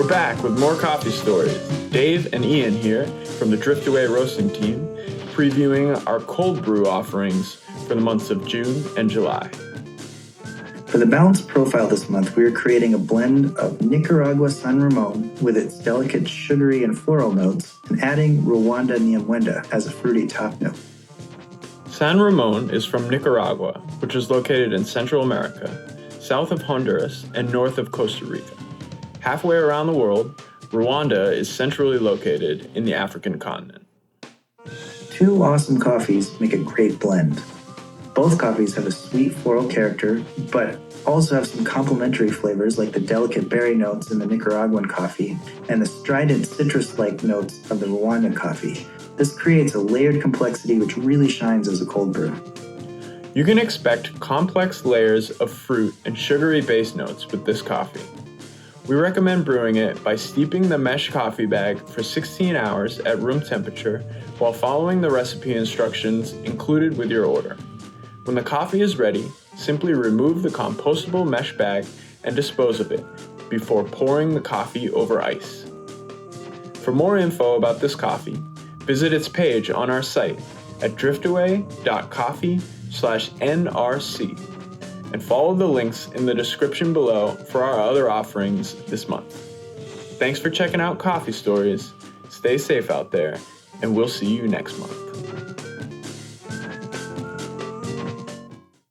We're back with more coffee stories. Dave and Ian here from the Driftaway roasting team, previewing our cold brew offerings for the months of June and July. For the balanced profile this month, we are creating a blend of Nicaragua San Ramon with its delicate sugary and floral notes, and adding Rwanda Nyamwenda as a fruity top note. San Ramon is from Nicaragua, which is located in Central America, south of Honduras and north of Costa Rica. Halfway around the world, Rwanda is centrally located in the African continent. Two awesome coffees make a great blend. Both coffees have a sweet floral character, but also have some complementary flavors like the delicate berry notes in the Nicaraguan coffee and the strident citrus-like notes of the Rwandan coffee. This creates a layered complexity which really shines as a cold brew. You can expect complex layers of fruit and sugary base notes with this coffee. We recommend brewing it by steeping the mesh coffee bag for 16 hours at room temperature while following the recipe instructions included with your order. When the coffee is ready, simply remove the compostable mesh bag and dispose of it before pouring the coffee over ice. For more info about this coffee, visit its page on our site at driftaway.coffee/NRC and follow the links in the description below for our other offerings this month. Thanks for checking out Coffee Stories. Stay safe out there, and we'll see you next month.